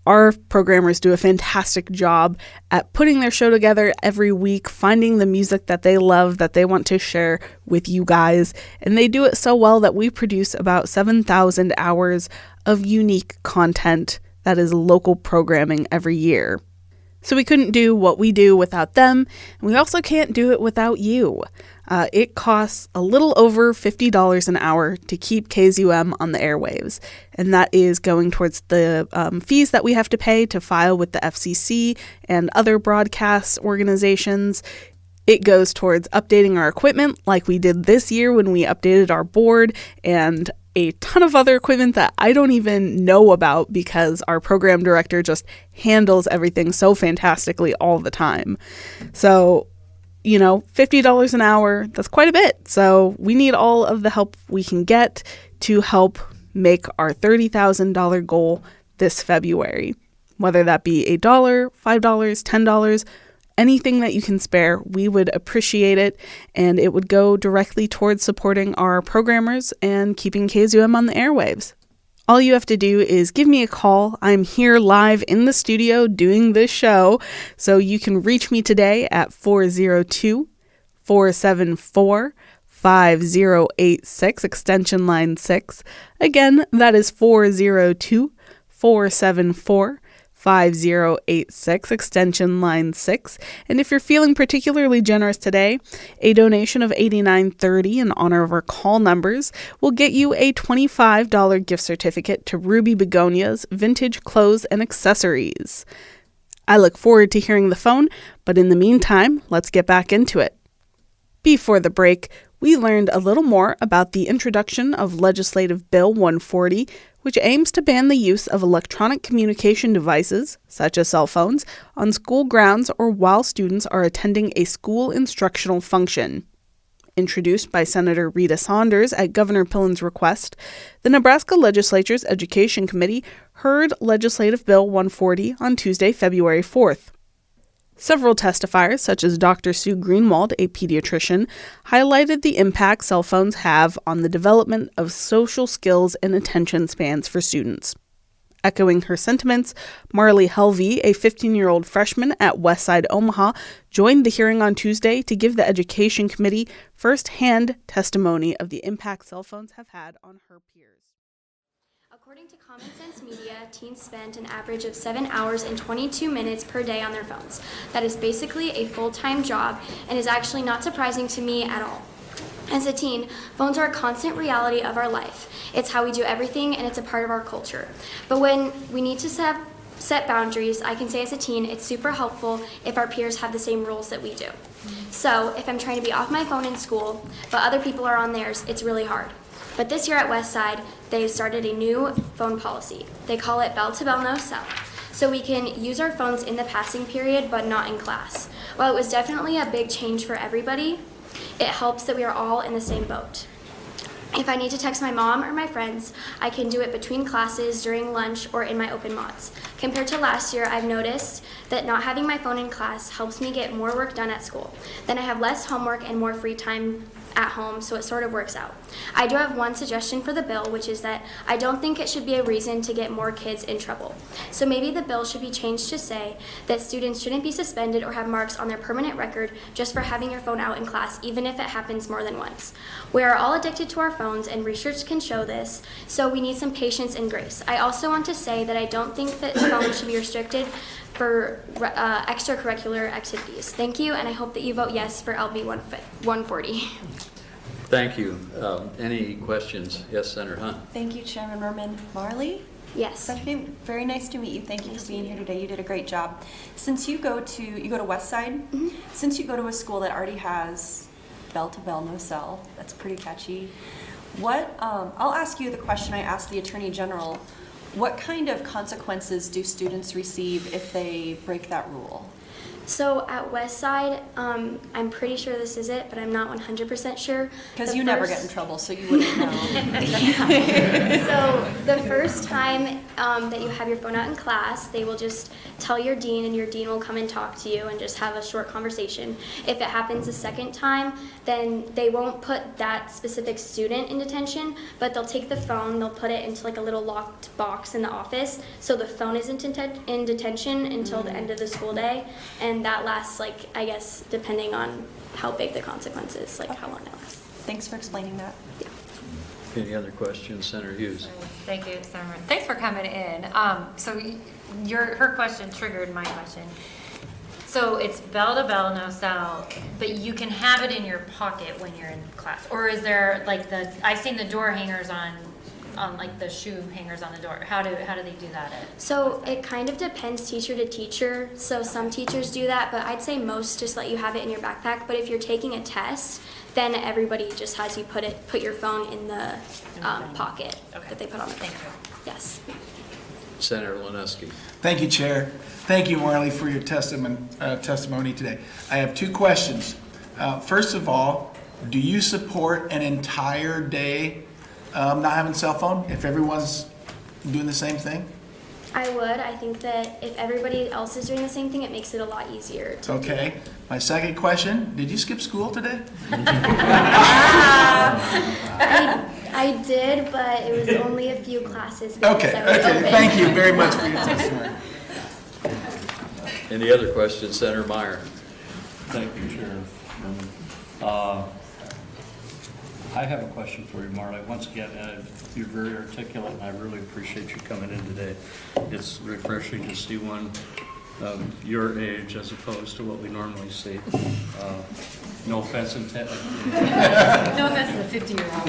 Our programmers do a fantastic job at putting their show together every week, finding the music that they love, that they want to share with you guys, and they do it so well that we produce about 7,000 hours of unique content that is local programming every year. So we couldn't do what we do without them, and we also can't do it without you. It costs a little over $50 an hour to keep KZUM on the airwaves, and that is going towards the fees that we have to pay to file with the FCC and other broadcast organizations. It goes towards updating our equipment like we did this year when we updated our board, and a ton of other equipment that I don't even know about because our program director just handles everything so fantastically all the time. So, $50 an hour, that's quite a bit. So we need all of the help we can get to help make our $30,000 goal this February. Whether that be $1, $5, $10, anything that you can spare, we would appreciate it, and it would go directly towards supporting our programmers and keeping KZUM on the airwaves. All you have to do is give me a call. I'm here live in the studio doing this show, so you can reach me today at 402-474-5086, extension line 6. Again, that is 402-474-5086, extension line 6. And if you're feeling particularly generous today, a donation of $89.30 in honor of our call numbers will get you a $25 gift certificate to Ruby Begonia's Vintage Clothes and Accessories. I look forward to hearing the phone, but in the meantime, let's get back into it. Before the break, we learned a little more about the introduction of Legislative Bill 140, which aims to ban the use of electronic communication devices, such as cell phones, on school grounds or while students are attending a school instructional function. Introduced by Senator Rita Saunders at Governor Pillen's request, the Nebraska Legislature's Education Committee heard Legislative Bill 140 on Tuesday, February 4th. Several testifiers, such as Dr. Sue Greenwald, a pediatrician, highlighted the impact cell phones have on the development of social skills and attention spans for students. Echoing her sentiments, Marley Helvey, a 15-year-old freshman at Westside Omaha, joined the hearing on Tuesday to give the Education Committee first-hand testimony of the impact cell phones have had on her peers. According to Common Sense Media, teens spend an average of 7 hours and 22 minutes per day on their phones. That is basically a full-time job and is actually not surprising to me at all. As a teen, phones are a constant reality of our life. It's how we do everything and it's a part of our culture. But when we need to set boundaries, I can say as a teen, it's super helpful if our peers have the same rules that we do. So if I'm trying to be off my phone in school, but other people are on theirs, it's really hard. But this year at Westside, they started a new phone policy. They call it bell to bell, no cell. So we can use our phones in the passing period, but not in class. While it was definitely a big change for everybody, it helps that we are all in the same boat. If I need to text my mom or my friends, I can do it between classes, during lunch, or in my open mods. Compared to last year, I've noticed that not having my phone in class helps me get more work done at school. Then I have less homework and more free time at home, so it sort of works out. I do have one suggestion for the bill, which is that I don't think it should be a reason to get more kids in trouble. So maybe the bill should be changed to say that students shouldn't be suspended or have marks on their permanent record just for having your phone out in class, even if it happens more than once. We are all addicted to our phones, and research can show this, so we need some patience and grace. I also want to say that I don't think that phones should be restricted for extracurricular activities. Thank you, and I hope that you vote yes for LB 140. Thank you. Any questions? Yes, Senator Hunt. Thank you, Chairman Merman. Marley? Yes. Very nice to meet you. Thank you for being here today. You did a great job. Since you go to Westside, since you go to a school that already has bell to bell, no cell, that's pretty catchy. I'll ask you the question I asked the Attorney General. What kind of consequences do students receive if they break that rule? So at Westside, I'm pretty sure this is it, but I'm not 100% sure. Because you never get in trouble, so you wouldn't know. So the first time that you have your phone out in class, they will just tell your dean, and your dean will come and talk to you and just have a short conversation. If it happens a second time, then they won't put that specific student in detention, but they'll take the phone, they'll put it into like a little locked box in the office, so the phone isn't in detention until the end of the school day, and that lasts, like, I guess, depending on how big the consequences, like how long it lasts. Thanks for explaining that. Yeah. Any other questions? Senator Hughes. Thank you, Senator. Thanks for coming in. So her question triggered my question. So it's bell to bell, no cell, but you can have it in your pocket when you're in class, or is there like I've seen the door hangers on like the shoe hangers on the door. How do they do that? So it kind of depends teacher to teacher. So some teachers do that, but I'd say most just let you have it in your backpack. But if you're taking a test, then everybody just has you put your phone in the pocket that they put on the Thank you. Yes. Senator Lineski. Thank you, Chair. Thank you, Marley, for your testimony today. I have two questions. First of all, do you support an entire day not having cell phone if everyone's doing the same thing? I would. I think that if everybody else is doing the same thing, it makes it a lot easier to do. Okay. My second question, did you skip school today? I did, but it was only a few classes. Okay, thank you very much for your testimony. Any other questions? Senator Meyer. Thank you, Chair. I have a question for you, Marley. Once again, you're very articulate, and I really appreciate you coming in today. It's refreshing to see one of your age as opposed to what we normally see. No offense intended. No offense to the 50-year-old.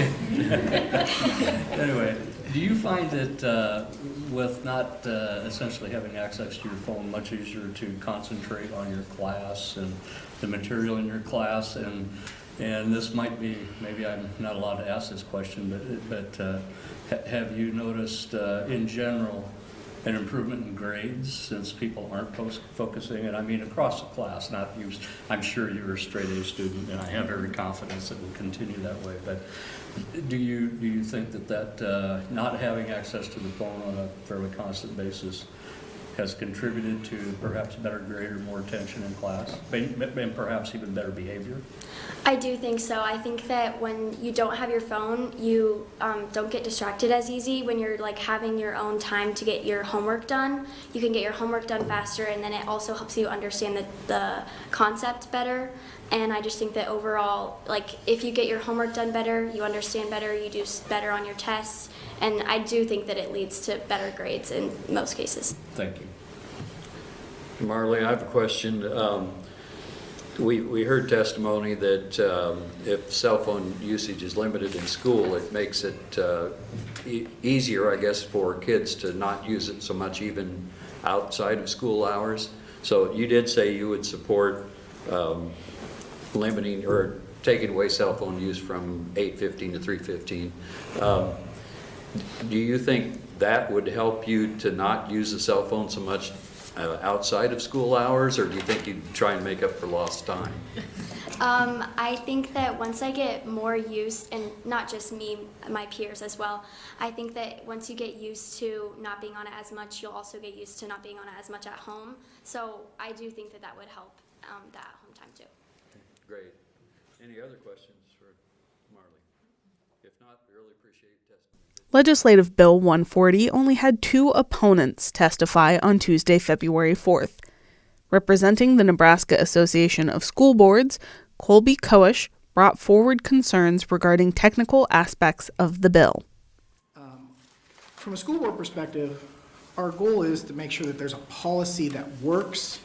Anyway, do you find it, with not essentially having access to your phone, much easier to concentrate on your class and the material in your class? And this might be, maybe I'm not allowed to ask this question, but have you noticed in general an improvement in grades since people aren't focusing? And I mean across the class, not you. I'm sure you're a straight A student, and I have every confidence it will continue that way. But do you think that not having access to the phone on a fairly constant basis has contributed to perhaps better grade or more attention in class, and perhaps even better behavior? I do think so. I think that when you don't have your phone, you don't get distracted as easy. When you're like having your own time to get your homework done, you can get your homework done faster, and then it also helps you understand the concept better. And I just think that overall, like, if you get your homework done better, you understand better, you do better on your tests, and I do think that it leads to better grades in most cases. Thank you. Marley, I have a question. We heard testimony that if cell phone usage is limited in school, it makes it easier, I guess, for kids to not use it so much even outside of school hours. So you did say you would support limiting or taking away cell phone use from 8:15 to 3:15. Do you think that would help you to not use the cell phone so much outside of school hours, or do you think you'd try and make up for lost time? I think that once I get more used, and not just me, my peers as well, I think that once you get used to not being on it as much, you'll also get used to not being on it as much at home. So I do think that that would help that home time too. Great. Any other questions for Marley? If not, we really appreciate your testimony. Legislative Bill 140 only had 2 opponents testify on Tuesday, February 4th. Representing the Nebraska Association of School Boards, Colby Koish brought forward concerns regarding technical aspects of the bill. From a school board perspective, our goal is to make sure that there's a policy that works,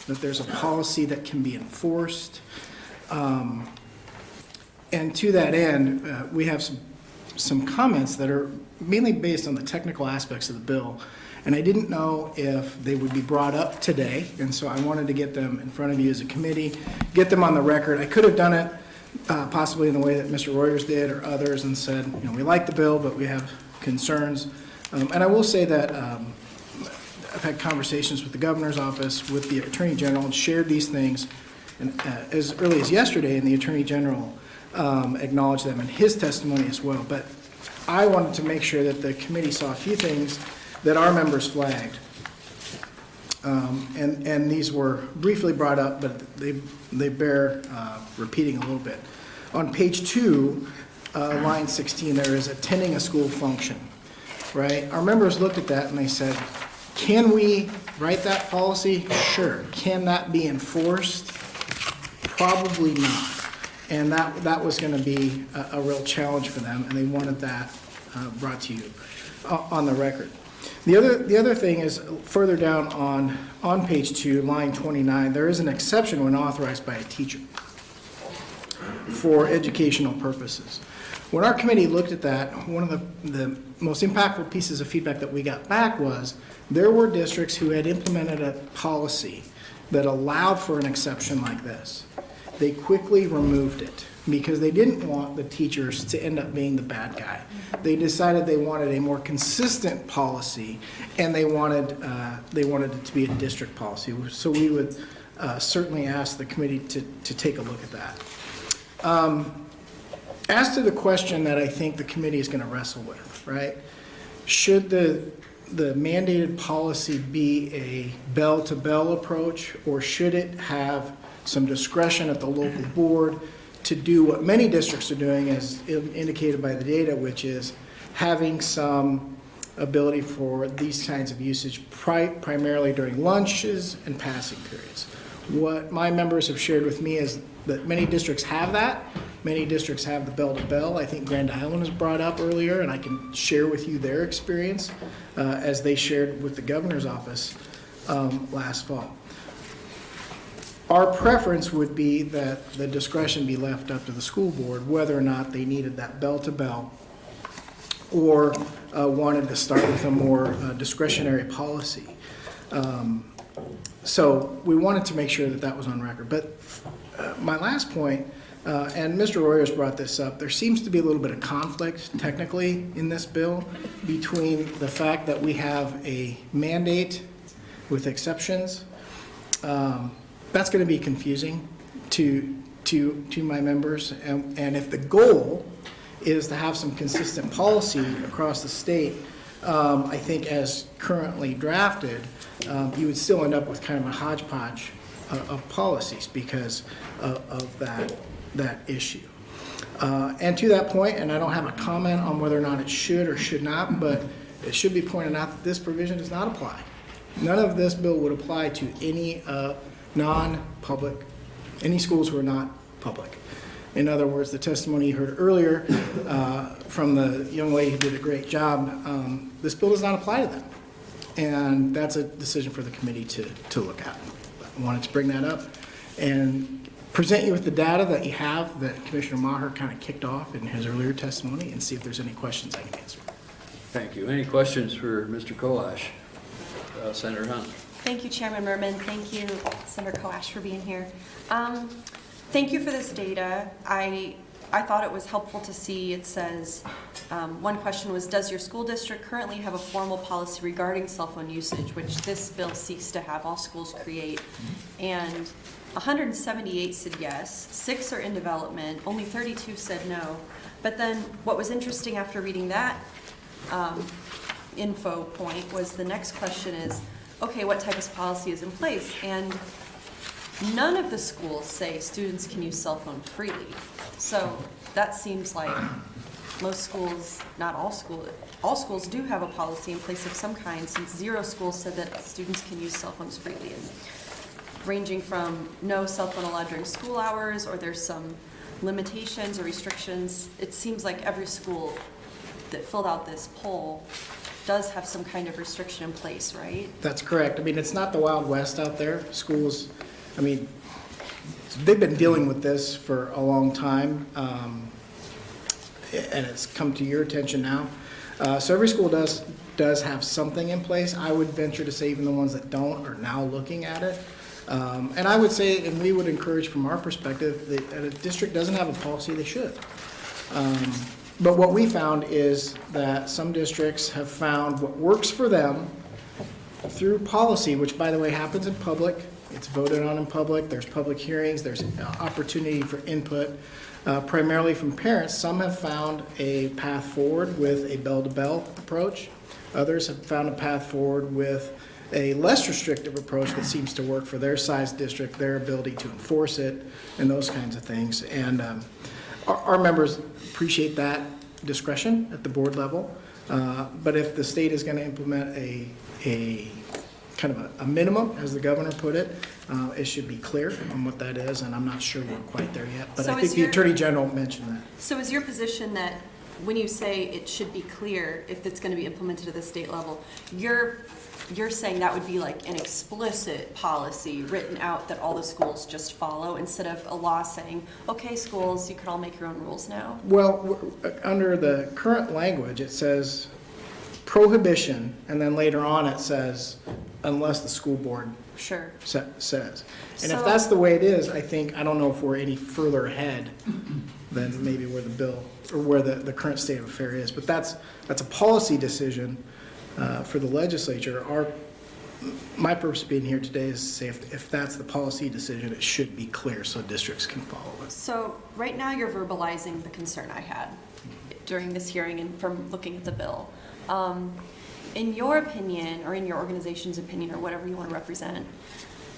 that there's a policy that can be enforced. And to that end, we have some comments that are mainly based on the technical aspects of the bill. And I didn't know if they would be brought up today, and so I wanted to get them in front of you as a committee, get them on the record. I could have done it possibly in the way that Mr. Royers did or others and said, you know, we like the bill, but we have concerns. And I will say that I've had conversations with the governor's office, with the attorney general, and shared these things and, as early as yesterday, and the attorney general acknowledged them in his testimony as well. But I wanted to make sure that the committee saw a few things that our members flagged. And these were briefly brought up, but they bear repeating a little bit. On page 2, line 16, there is attending a school function, right? Our members looked at that and they said, can we write that policy? Sure. Can that be enforced? Probably not. And that was going to be a real challenge for them, and they wanted that brought to you on the record. The other thing is further down on page 2, line 29, there is an exception when authorized by a teacher for educational purposes. When our committee looked at that, one of the most impactful pieces of feedback that we got back was there were districts who had implemented a policy that allowed for an exception like this. They quickly removed it because they didn't want the teachers to end up being the bad guy. They decided they wanted a more consistent policy, and they wanted it to be a district policy. So we would certainly ask the committee to take a look at that. As to the question that I think the committee is going to wrestle with, right? Should the mandated policy be a bell-to-bell approach, or should it have some discretion at the local board to do what many districts are doing, as indicated by the data, which is having some ability for these kinds of usage primarily during lunches and passing periods. What my members have shared with me is that many districts have that. Many districts have the bell-to-bell. I think Grand Island was brought up earlier, and I can share with you their experience as they shared with the governor's office last fall. Our preference would be that the discretion be left up to the school board, whether or not they needed that bell-to-bell or wanted to start with a more discretionary policy. So we wanted to make sure that that was on record. But my last point, and Mr. Royers brought this up, there seems to be a little bit of conflict technically in this bill between the fact that we have a mandate with exceptions. That's going to be confusing to my members, and if the goal is to have some consistent policy across the state, I think as currently drafted, you would still end up with kind of a hodgepodge of policies because of that issue. And to that point, and I don't have a comment on whether or not it should or should not, but it should be pointed out that this provision does not apply. None of this bill would apply to any non-public, any schools who are not public. In other words, the testimony you heard earlier from the young lady who did a great job, this bill does not apply to them. And that's a decision for the committee to look at. I wanted to bring that up and present you with the data that you have that Commissioner Maher kind of kicked off in his earlier testimony, and see if there's any questions I can answer. Thank you. Any questions for Mr. Koash? Senator Hunt. Thank you, Chairman Merman. Thank you, Senator Koash, for being here. thank you for this data. I thought it was helpful to see, it says, one question was, does your school district currently have a formal policy regarding cell phone usage, which this bill seeks to have all schools create? And 178 said yes, 6 are in development, only 32 said no. But then what was interesting after reading that info point was the next question is, okay, what type of policy is in place? And none of the schools say students can use cell phone freely. So that seems like most schools, not all schools do have a policy in place of some kind, since 0 schools said that students can use cell phones freely. And ranging from no cell phone allowed during school hours, or there's some limitations or restrictions. It seems like every school that filled out this poll does have some kind of restriction in place, right? That's correct. I mean, it's not the Wild West out there. Schools, I mean, they've been dealing with this for a long time, and it's come to your attention now. So every school does have something in place. I would venture to say even the ones that don't are now looking at it. And I would say, and we would encourage from our perspective, that a district doesn't have a policy, they should. But what we found is that some districts have found what works for them through policy, which by the way happens in public. It's voted on in public, there's public hearings, there's opportunity for input, primarily from parents. Some have found a path forward with a bell-to-bell approach. Others have found a path forward with a less restrictive approach that seems to work for their size district, their ability to enforce it, and those kinds of things. And our members appreciate that discretion at the board level. But if the state is going to implement a kind of a minimum, as the governor put it, it should be clear on what that is, and I'm not sure we're quite there yet. But So I think the Attorney General mentioned that. So is your position that when you say it should be clear if it's going to be implemented at the state level, you're saying that would be like an explicit policy written out that all the schools just follow, instead of a law saying, okay, schools, you could all make your own rules now? Well, under the current language, it says prohibition, and then later on it says unless the school board Sure. says. And So- if that's the way it is, I don't know if we're any further ahead than maybe where the bill, or where the current state of affair is. But that's a policy decision for the legislature. My purpose of being here today is to say if that's the policy decision, it should be clear so districts can follow it. So right now you're verbalizing the concern I had during this hearing and from looking at the bill. In your opinion, or in your organization's opinion, or whatever you want to represent,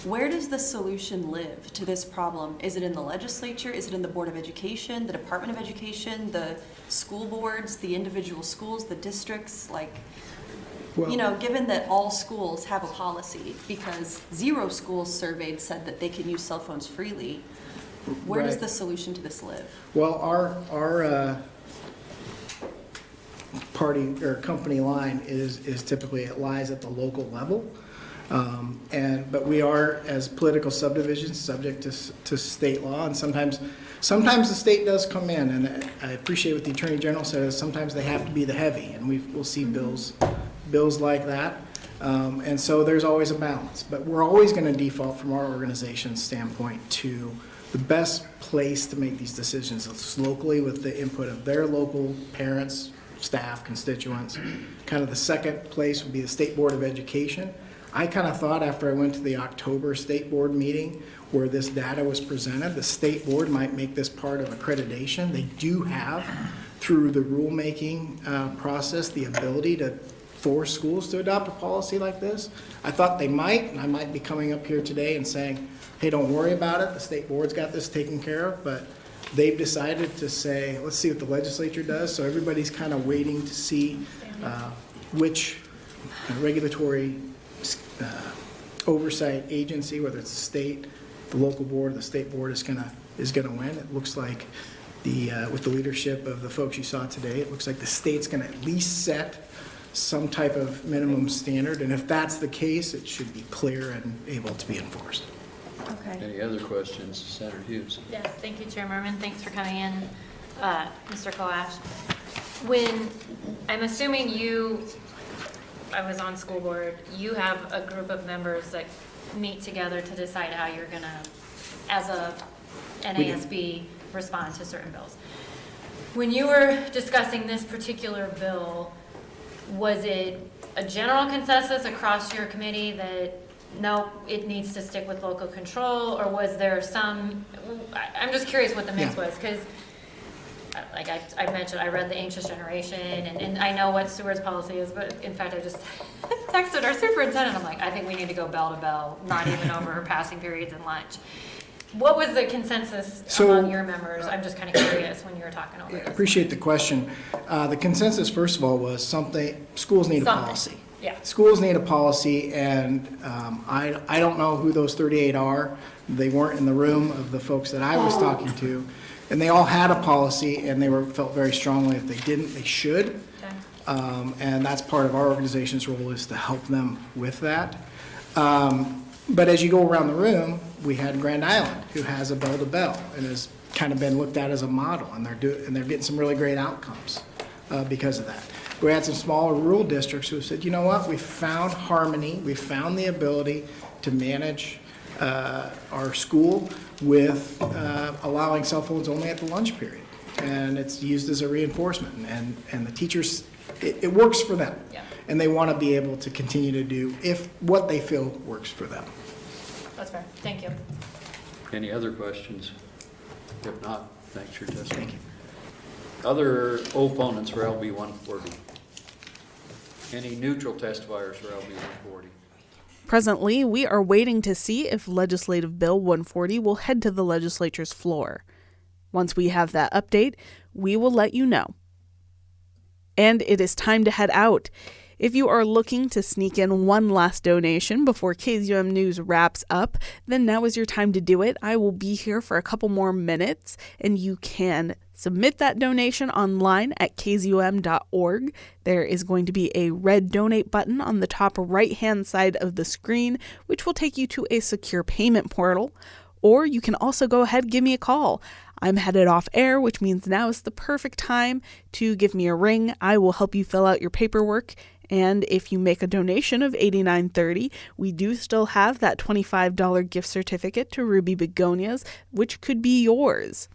where does the solution live to this problem? Is it in the legislature? Is it in the Board of Education, the Department of Education, the school boards, the individual schools, the districts? Like, given that all schools have a policy, because 0 schools surveyed said that they can use cell phones freely, where does Right. the solution to this live? Well, our party or company line is typically, it lies at the local level. But we are, as political subdivisions, subject to state law, and sometimes the state does come in, and I appreciate what the Attorney General says, sometimes they have to be the heavy, and we'll see bills like that. And so there's always a balance, but we're always going to default from our organization's standpoint to the best place to make these decisions. It's locally with the input of their local parents, staff, constituents. Kind of the second place would be the State Board of Education. I kind of thought after I went to the October State Board meeting where this data was presented, the State Board might make this part of accreditation. They do have, through the rulemaking process, the ability to force schools to adopt a policy like this. I thought they might, and I might be coming up here today and saying, hey, don't worry about it, the State Board's got this taken care of, but they've decided to say, let's see what the legislature does. So everybody's kind of waiting to see which regulatory oversight agency, whether it's the state, the local board, the state board is gonna win. It looks like with the leadership of the folks you saw today, it looks like the state's gonna at least set some type of minimum standard, and if that's the case, it should be clear and able to be enforced. Okay. Any other questions, Senator Hughes? Yes, thank you, Chair Merman. Thanks for coming in, Mr. Kalash. I'm assuming I was on school board, you have a group of members that meet together to decide how you're gonna, as NASB respond to certain bills. When you were discussing this particular bill, was it a general consensus across your committee that no, it needs to stick with local control, or was there some, I'm just curious what the mix was, because like I mentioned, I read The Anxious Generation, and I know what Seward's policy is, but in fact, I just texted our superintendent, I'm like, I think we need to go bell to bell, not even over passing periods and lunch. What was the consensus among your members? I'm just kind of curious when you were talking over this. I appreciate the question. The consensus, first of all, was schools need a policy. Yeah. Schools need a policy, and I don't know who those 38 are. They weren't in the room of the folks that I was talking to. And they all had a policy, and they felt very strongly if they didn't, they should. Okay. And that's part of our organization's role, is to help them with that. But as you go around the room, we had Grand Island, who has a bell to bell and has kind of been looked at as a model, and they're getting some really great outcomes because of that. We had some smaller rural districts who said, you know what, we found harmony, we found the ability to manage our school with allowing cell phones only at the lunch period. And it's used as a reinforcement, and the teachers, it works for them. Yeah. And they want to be able to continue to do what they feel works for them. That's fair. Thank you. Any other questions? If not, thanks for your testimony. Thank you. Other opponents for LB 140? Any neutral testifiers for LB 140? Presently, we are waiting to see if Legislative Bill 140 will head to the legislature's floor. Once we have that update, we will let you know. And it is time to head out. If you are looking to sneak in one last donation before KZUM News wraps up, then now is your time to do it. I will be here for a couple more minutes, and you can submit that donation online at kzum.org. There is going to be a red donate button on the top right-hand side of the screen, which will take you to a secure payment portal. Or you can also go ahead and give me a call. I'm headed off air, which means now is the perfect time to give me a ring. I will help you fill out your paperwork. And if you make a donation of $89.30, we do still have that $25 gift certificate to Ruby Begonias, which could be yours.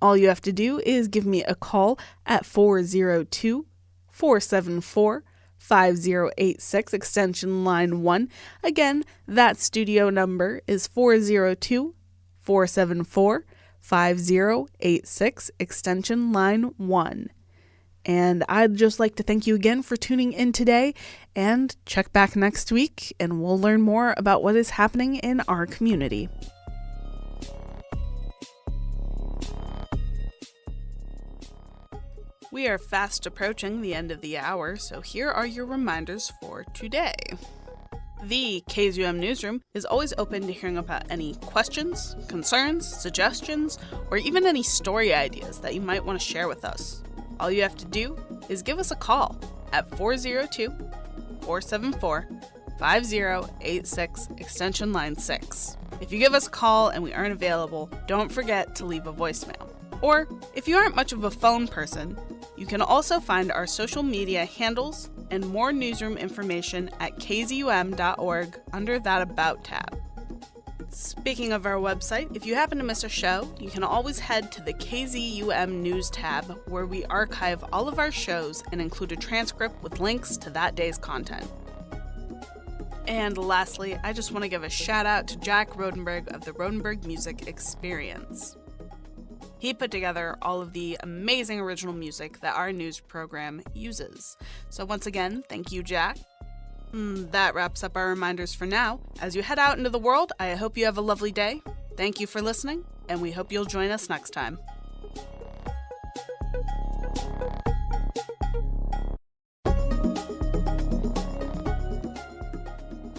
All you have to do is give me a call at 402-474-5086, extension line 1. Again, that studio number is 402-474-5086, extension line 1. And I'd just like to thank you again for tuning in today, and check back next week and we'll learn more about what is happening in our community. We are fast approaching the end of the hour, so here are your reminders for today. The KZUM Newsroom is always open to hearing about any questions, concerns, suggestions, or even any story ideas that you might want to share with us. All you have to do is give us a call at 402-474-5086, extension line 6. If you give us a call and we aren't available, don't forget to leave a voicemail. Or, if you aren't much of a phone person, you can also find our social media handles and more newsroom information at kzum.org under that About tab. Speaking of our website, if you happen to miss a show, you can always head to the KZUM News tab, where we archive all of our shows and include a transcript with links to that day's content. And lastly, I just want to give a shout out to Jack Rodenberg of the Rodenberg Music Experience. He put together all of the amazing original music that our news program uses. So once again, thank you, Jack. That wraps up our reminders for now. As you head out into the world, I hope you have a lovely day. Thank you for listening, and we hope you'll join us next time.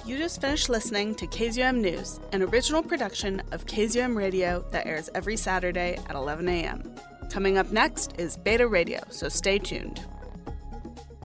You just finished listening to KZUM News, an original production of KZUM Radio that airs every Saturday at 11 a.m. Coming up next is Beta Radio, so stay tuned.